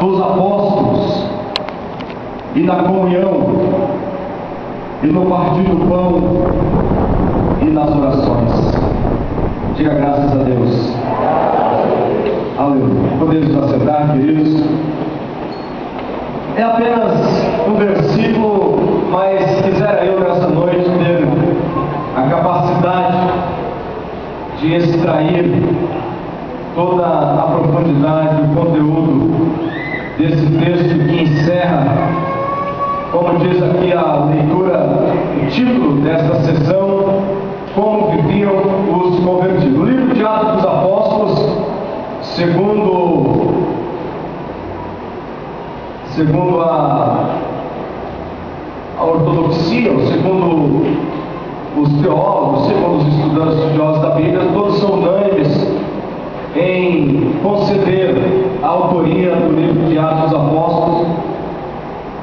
dos apóstolos e na comunhão e no partir do pão e nas orações. Diga graças a Deus. Aleluia. Podemos nos assentar, queridos. É apenas um versículo, mas quisera eu nessa noite ter a capacidade de extrair toda a profundidade do conteúdo desse texto que encerra, como diz aqui a leitura, o título desta sessão, como viviam os convertidos. O livro de Atos dos Apóstolos, segundo a ortodoxia, ou segundo os teólogos, segundo os estudantes estudiosos da Bíblia, todos são unânimes em conceder a autoria do livro de Atos dos Apóstolos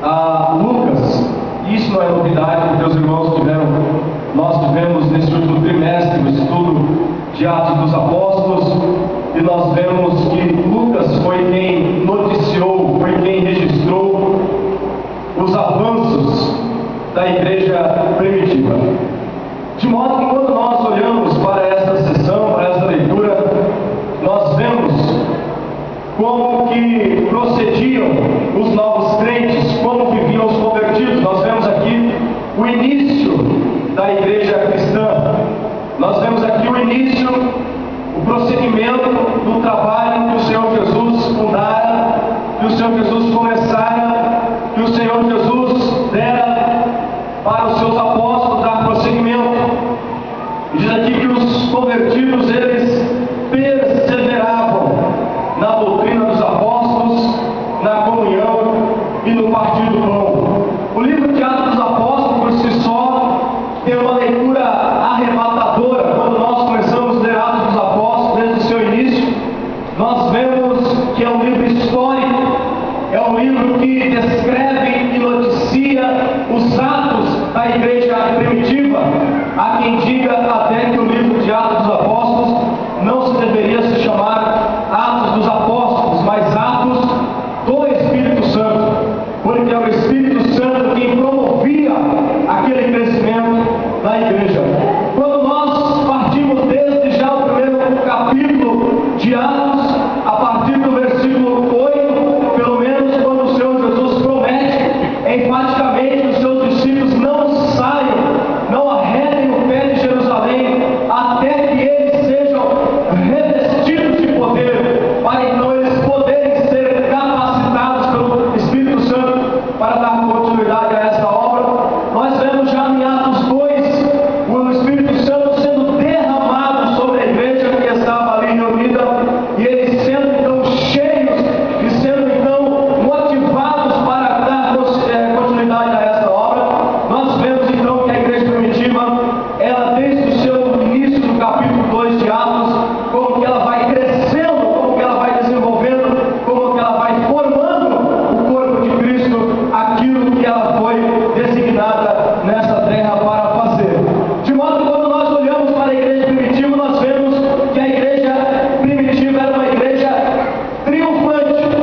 a Lucas. Isso não é novidade, porque os irmãos nós tivemos nesse último trimestre o estudo de Atos dos Apóstolos, e nós vemos que Lucas foi quem noticiou, foi quem registrou os avanços da igreja primitiva. De modo que quando nós olhamos para esta sessão, para esta leitura, nós vemos como que procediam os novos crentes, como viviam os convertidos. Nós vemos aqui o início da igreja cristã. Nós vemos aqui o início, o prosseguimento do trabalho que o Senhor Jesus fundara, que o Senhor Jesus começara, que o Senhor Jesus dera para os seus apóstolos dar prosseguimento. E diz aqui que os convertidos, eles perseveravam na doutrina dos apóstolos, na comunhão e no partir do pão. O livro de Atos dos Apóstolos, por si só, tem uma leitura arrebatadora. Quando nós começamos a ler Atos dos Apóstolos, desde o seu início, nós vemos que é um livro histórico, é um livro que descreve e noticia os atos da igreja primitiva. Há quem diga até que o livro de Atos dos Apóstolos não se deveria se chamar Atos dos Apóstolos, mas Atos do Espírito Santo, porque é o Espírito Santo quem promovia aquele crescimento da igreja. Quando nós partimos desde já o primeiro capítulo de Atos, a partir do versículo 8, pelo menos, quando o Senhor Jesus promete enfaticamente que os seus discípulos não saiam, não arredem o pé de Jerusalém, até que eles sejam revestidos de poder, para então eles poderem ser capacitados pelo Espírito Santo para dar continuidade a essa obra. Nós vemos já em Atos 2 o Espírito Santo sendo derramado sobre a igreja que estava ali reunida, e eles sendo então cheios e sendo então motivados para dar continuidade a essa obra. Nós vemos então que a igreja primitiva, ela desde o seu início do capítulo 2 de Atos, como que ela vai crescendo, como que ela vai desenvolvendo, como que ela vai formando o corpo de Cristo, aquilo que ela foi designada nessa terra para fazer. De modo que quando nós olhamos para a igreja primitiva, nós vemos que a igreja primitiva era uma igreja triunfante,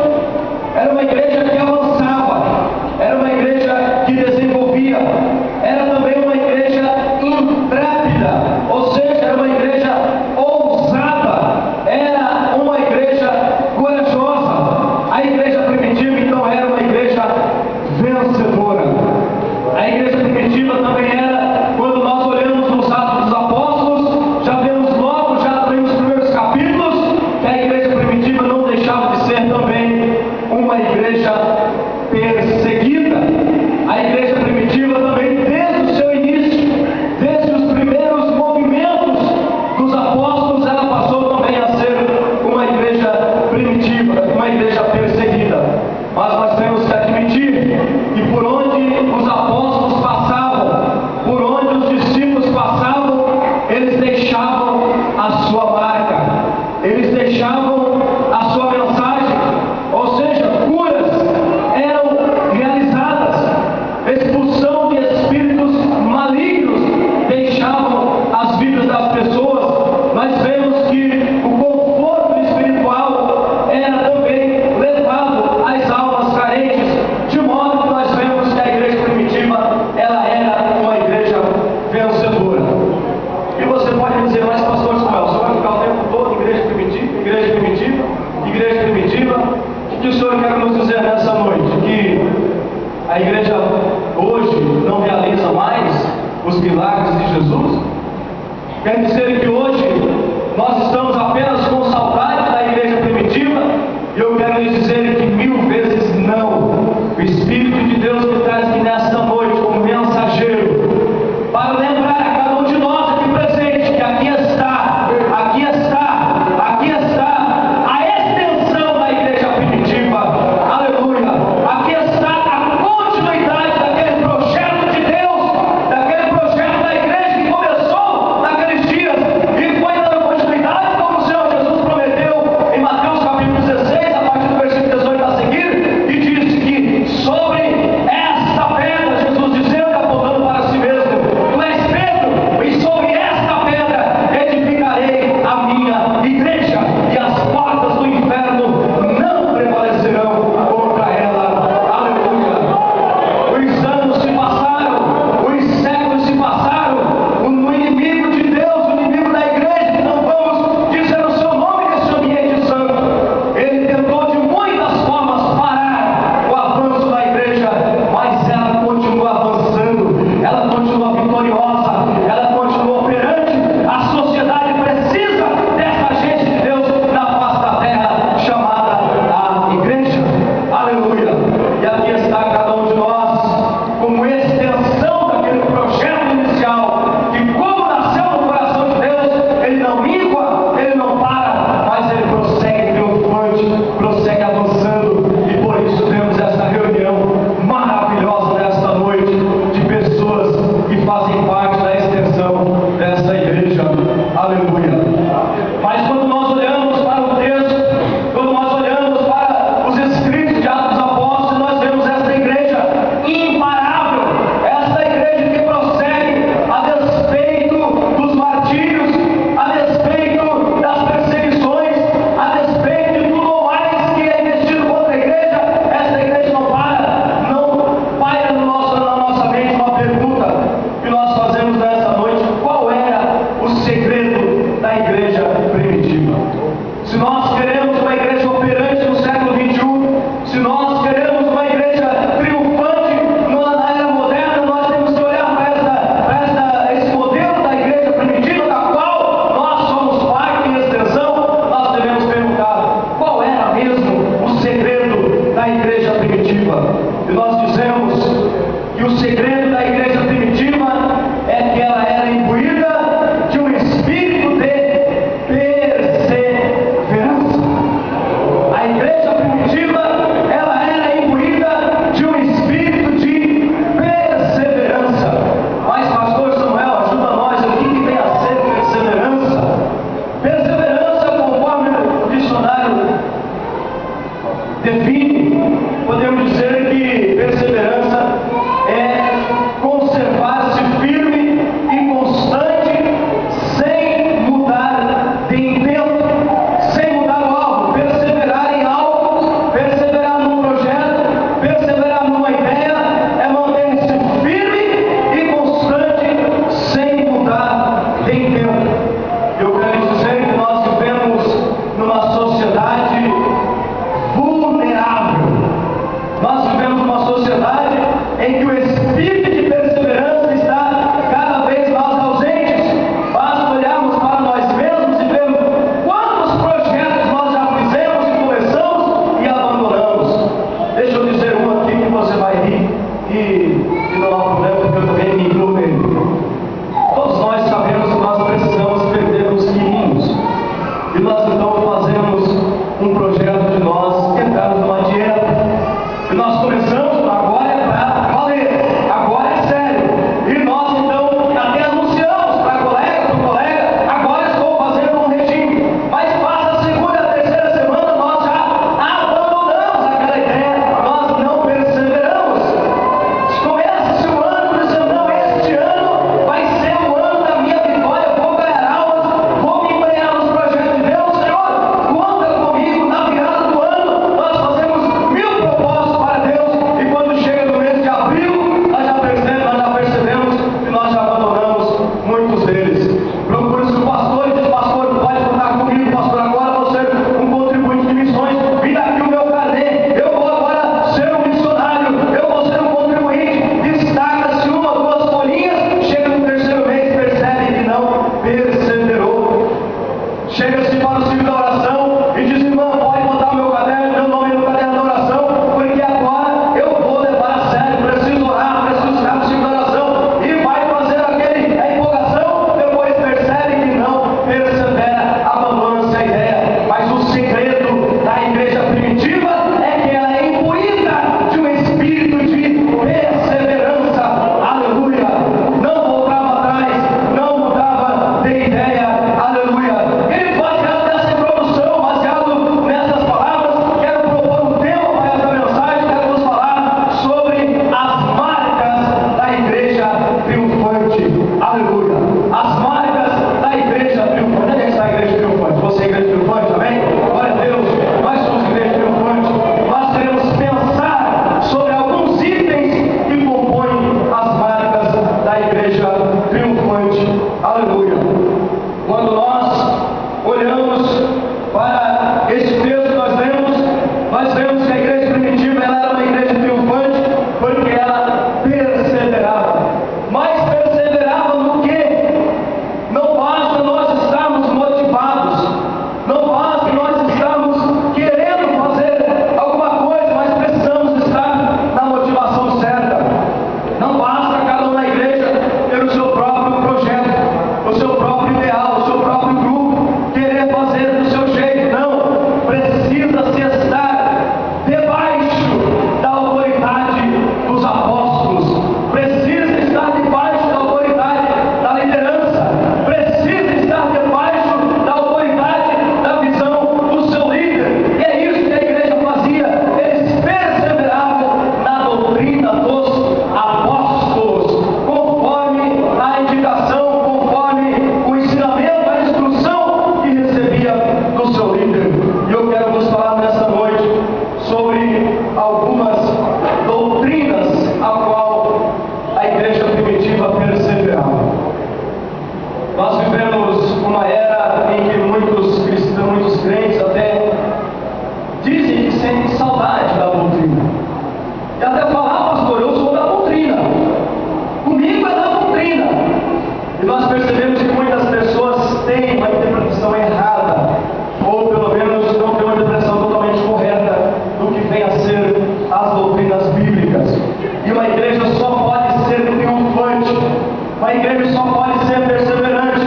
era uma igreja que avançava, era uma igreja que desenvolvia, era também uma igreja intrépida, ou seja, era uma igreja ousada, era uma igreja corajosa. A igreja primitiva então era uma igreja vencedora. A igreja primitiva também era, quando nós olhamos nos Atos dos Apóstolos, já vemos logo, já também nos primeiros capítulos, que a igreja primitiva não deixava de ser também uma igreja perseguida. A igreja primitiva também, desde o seu início, desde os primeiros movimentos dos apóstolos, ela passou também a ser uma igreja primitiva, uma igreja perseguida. Mas nós temos que admitir que por onde os apóstolos passavam, por onde os discípulos passavam, eles deixavam a sua marca, eles deixavam a sua mensagem, ou seja, curas eram dizer nessa noite que a igreja hoje não realiza mais os milagres de Jesus? Quer dizer que hoje nós estamos apenas com saudade da igreja primitiva? E eu quero lhes dizer que 1000 vezes não. O Espírito de Deus me traz aqui nesta noite como mensageiro para lembrar a cada um de nós aqui presente que aqui está a extensão da igreja primitiva. Aleluia! Aqui está a continuidade daquele projeto de Deus, daquele projeto da igreja que começou naqueles dias e foi dando continuidade, como o Senhor Jesus prometeu em Mateus capítulo 16, a partir do versículo 18 a seguir, e disse que sobre esta pedra, Jesus dizendo, apontando para si mesmo: tu és Pedro, e sobre esta pedra edificarei a minha igreja, e as portas do inferno não prevalecerão contra ela. Aleluia! Os anos se passaram, os séculos se passaram, o inimigo de Deus, o inimigo da igreja, que não vamos dizer o seu nome nesse ambiente santo, ele tentou de muitas formas parar o avanço da igreja, mas ela continua avançando, ela continua vitoriosa, ela continua operante. A sociedade precisa dessa gente de Deus na face da terra, chamada a igreja. Aleluia! E aqui está cada um de nós como extensão daquele projeto inicial, que como nasceu no coração de Deus, ele não mingua, ele não para, mas ele prossegue triunfante, prossegue avançando. E por isso temos esta reunião maravilhosa nesta noite, de pessoas que fazem parte da extensão dessa igreja. Aleluia! Mas quando nós olhamos para o texto, quando nós olhamos para os escritos de Atos dos Apóstolos, nós vemos esta igreja imparável, esta igreja que prossegue a despeito dos martírios, a despeito das perseguições, a despeito de tudo mais que é investido contra a igreja. Esta igreja não paira na nossa mente uma pergunta que nós fazemos nessa noite: qual era o segredo da igreja primitiva? Se nós queremos uma igreja operante no século 21, se nós queremos uma igreja triunfante na era moderna, nós temos que olhar para esse modelo da igreja primitiva, da qual nós somos parte e extensão. Nós devemos perguntar: qual era mesmo o segredo da igreja primitiva? E nós dizemos que o segredo da igreja primitiva é que ela era imbuída de um espírito de perseverança. A igreja primitiva, ela era imbuída de um espírito de perseverança. Mas pastor Samuel, ajuda nós, o que vem a ser perseverança? Perseverança, conforme o dicionário define, podemos dizer que perseverança é conservar-se firme e constante, sem mudar de intento, sem mudar o alvo. Perseverar em algo, perseverar num projeto, perseverar numa ideia, é manter-se firme e constante, sem mudar de intento. Eu quero dizer que nós vivemos numa sociedade vulnerável. Nós vivemos numa sociedade obedecer às doutrinas bíblicas. E uma igreja só pode ser triunfante, uma igreja só pode ser perseverante.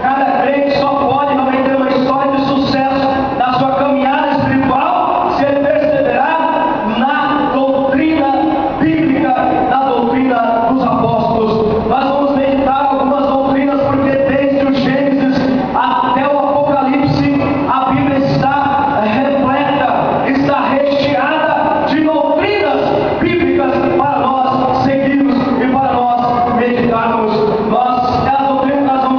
Cada crente só pode realmente ter uma história de sucesso na sua caminhada espiritual se ele perseverar na doutrina bíblica, na doutrina dos apóstolos. Nós vamos meditar algumas doutrinas, porque desde o Gênesis até o Apocalipse, a Bíblia está repleta, está recheada de doutrinas bíblicas para nós seguirmos e para nós meditarmos. As doutrinas que nós vamos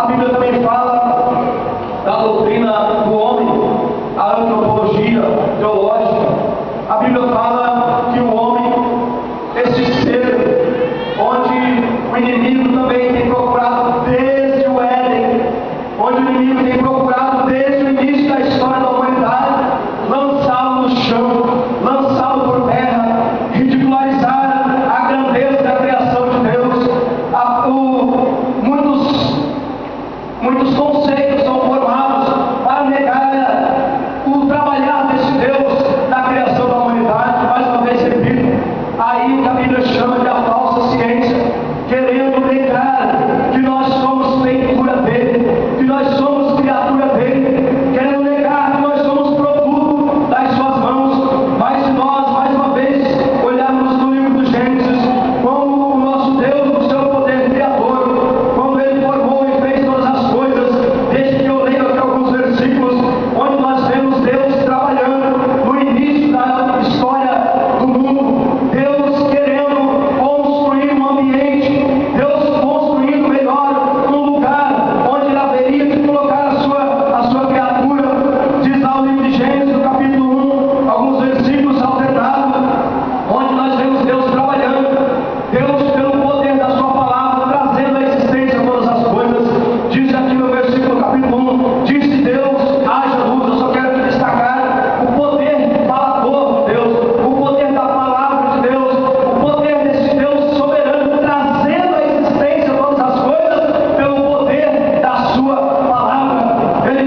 A Bíblia também fala da doutrina do homem, a antropologia teológica. A Bíblia fala que o homem, esse ser, onde o inimigo também tem procurado desde o Éden, onde o inimigo tem procurado desde o início da história da humanidade, lançá-lo no chão, lançá-lo por terra, ridicularizar a grandeza da criação de Deus. Muitos conceitos são formados para negar o trabalhar desse Deus na criação da humanidade. Mais uma vez repito, aí o que a Bíblia chama de a falsa ciência, querendo negar que nós somos feitura dele, que nós somos criatura dele, querendo negar que nós somos produto das suas mãos. Mas se nós, mais uma vez, olharmos no livro do Gênesis, como o nosso Deus, no seu poder criador, quando ele formou e fez todas as coisas, desde que eu leio aqui alguns versículos, onde nós vemos Deus trabalhando no início da história do mundo, Deus querendo construir um ambiente, Deus construindo melhor um lugar onde ele haveria de colocar a sua criatura. Diz lá o livro de Gênesis, no capítulo 1, alguns versículos alternados, onde nós vemos Deus trabalhando, Deus pelo poder da sua palavra, trazendo à existência todas as coisas. Diz aqui no versículo capítulo 1, disse Deus, haja luz. Eu só quero destacar o poder falador de Deus, o poder da palavra de Deus, o poder desse Deus soberano, trazendo à existência todas as coisas pelo poder da sua palavra. Ele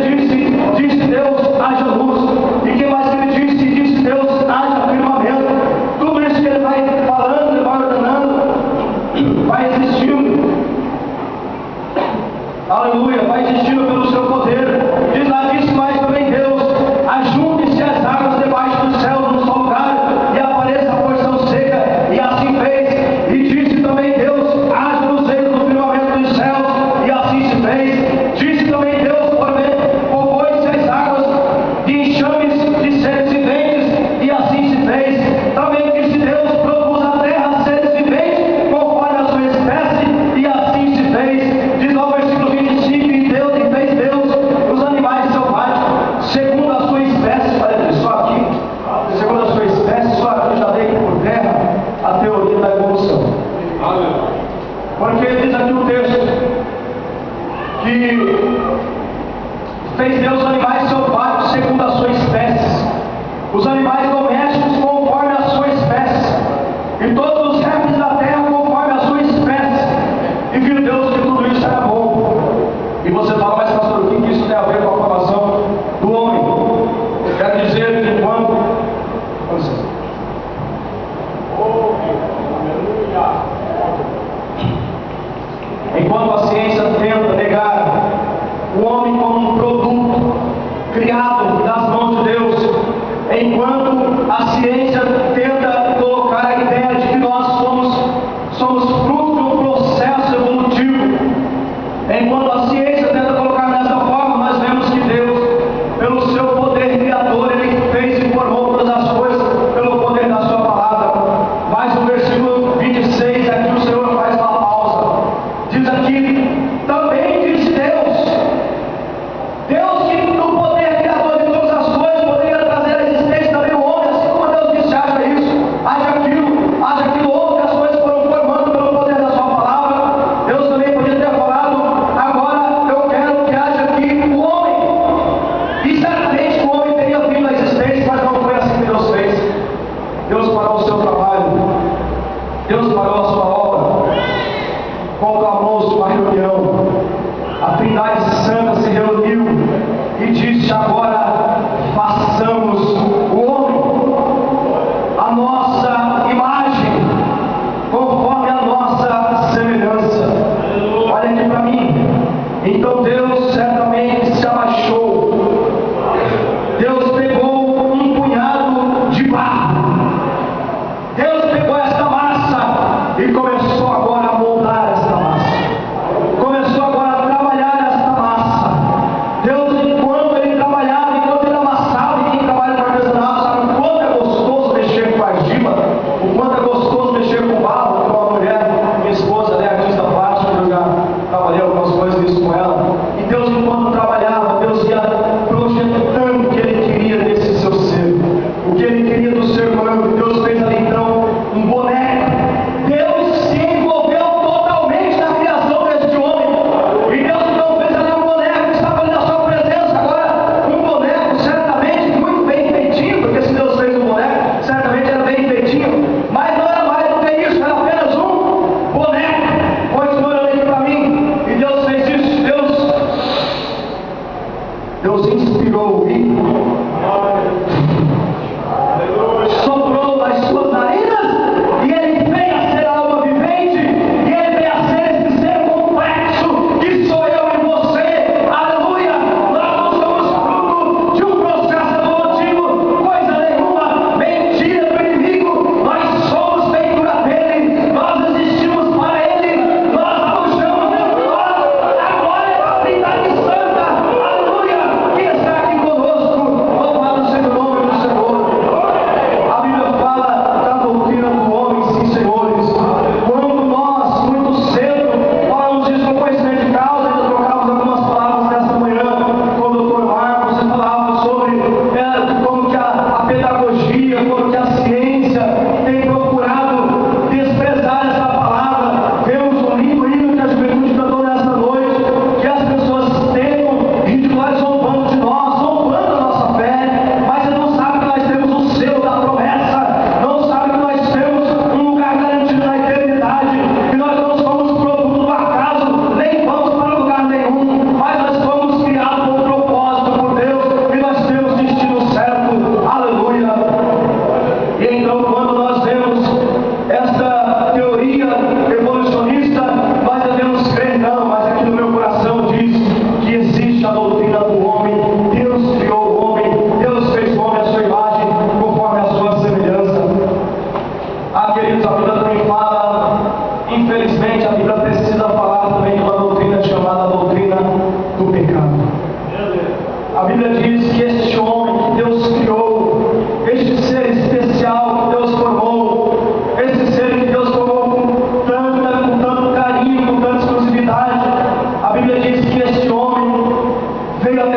disse Deus, haja luz. E que mais que ele disse? Disse Deus, haja firmamento. Tudo isso que ele vai falando, ele vai ordenando, vai existindo. Aleluia, vai existindo pelo seu poder. Diz lá, disse mais também Deus, ajunte-se as águas debaixo dos céus num só lugar, e apareça a porção seca, e assim fez. E disse também Deus, haja luzeiros no firmamento dos céus, e assim se fez. Disse também Deus, povoe-se as águas de enxames de seres viventes, e assim se fez. Também disse Deus, produz a terra seres viventes, conforme a sua espécie, e assim se fez. Diz lá o versículo 25, e fez Deus os animais selváticos, segundo a sua espécie. Olha só aqui, segundo a sua espécie, só aqui já dei por terra a teoria da evolução. Porque diz aqui o texto que fez Deus os animais selváticos segundo a sua espécie, os animais domésticos conforme a sua espécie, e todos os répteis da terra conforme a sua espécie. E viu Deus que tudo isso era bom. E você fala, mas pastor, o que isso tem a ver com a formação do homem? Quero dizer que quando enquanto a ciência tenta negar o homem como um produto criado das mãos de Deus, enquanto a ciência tenta colocar a ideia de que nós somos fruto de um processo evolutivo, enquanto a ciência tenta colocar dessa forma, nós vemos que Deus, pelo seu poder criador, ele fez e formou todas as coisas pelo poder da sua palavra. Mas no versículo 26 aqui o Senhor faz uma pausa. Diz aqui, também diz Deus que no poder criador de todas as coisas poderia trazer à existência também o homem, assim como Deus disse, haja isso, haja aquilo outro, que as coisas foram formando pelo poder da sua palavra. Deus também podia ter falado, agora eu quero que haja aqui o homem. E certamente o homem teria vindo à existência, mas não foi assim que Deus fez. Deus parou o seu trabalho, Deus parou a sua obra, proclamou uma reunião. A Trindade Santa se reuniu e disse, agora façamos o homem a nossa imagem, conforme a nossa semelhança. Olha aqui para mim. Então Deus certamente se abaixou. Deus pegou um punhado de barro. Deus pegou esta massa e começou agora a moldar esta massa. Começou agora a trabalhar esta massa. Deus, enquanto ele trabalhava, enquanto ele amassava, e quem trabalha com artesanato sabe o quanto é gostoso mexer com argila, o quanto é gostoso mexer com barro. Uma mulher, minha esposa, né, artista plástica, eu já trabalhei algumas coisas nisso com ela. virou o ímpio, soprou nas suas narinas e ele veio a ser a alma vivente, e ele veio a ser esse ser complexo que sou eu e você. Aleluia! Nós não somos fruto de um processo evolutivo, coisa nenhuma, mentira do inimigo. Nós somos feitura dele, nós existimos para ele, nós arrojamos dentro de nós a glória da Trindade Santa. Aleluia! Que está aqui conosco. Louvado seja o nome do Senhor. A Bíblia fala da doutrina do homem, sim, senhores. Quando nós, muito cedo, falamos isso com conhecimento de causa, ainda trocávamos algumas palavras nesta manhã com o Dr. Marcos, e falava sobre como que a pedagogia, como que a ciência tem procurado desprezar essa palavra. Vemos um lindo hino que a juventude cantou nesta noite, que as pessoas tentam ridicularizar zombando de nós, zombando a nossa fé, mas eles não sabem que nós temos o selo da promessa, não sabem que nós temos um lugar garantido na eternidade, que nós não somos produto do acaso, nem vamos para lugar nenhum, mas nós fomos criados com um propósito por Deus, e nós temos destino certo. Aleluia! E então, quando nós vemos esta teoria evolucionista, nós devemos crer, não, mas aqui no meu coração diz que existe a doutrina do homem. Deus criou o homem, Deus fez o homem à sua imagem, conforme a sua semelhança. Queridos, a Bíblia também fala, infelizmente, a Bíblia precisa falar também de uma doutrina chamada doutrina do pecado. A Bíblia diz que este homem que Deus criou, este ser especial que Deus formou, esse ser que Deus formou com tanto carinho, com tanta exclusividade, a Bíblia diz que este homem veio a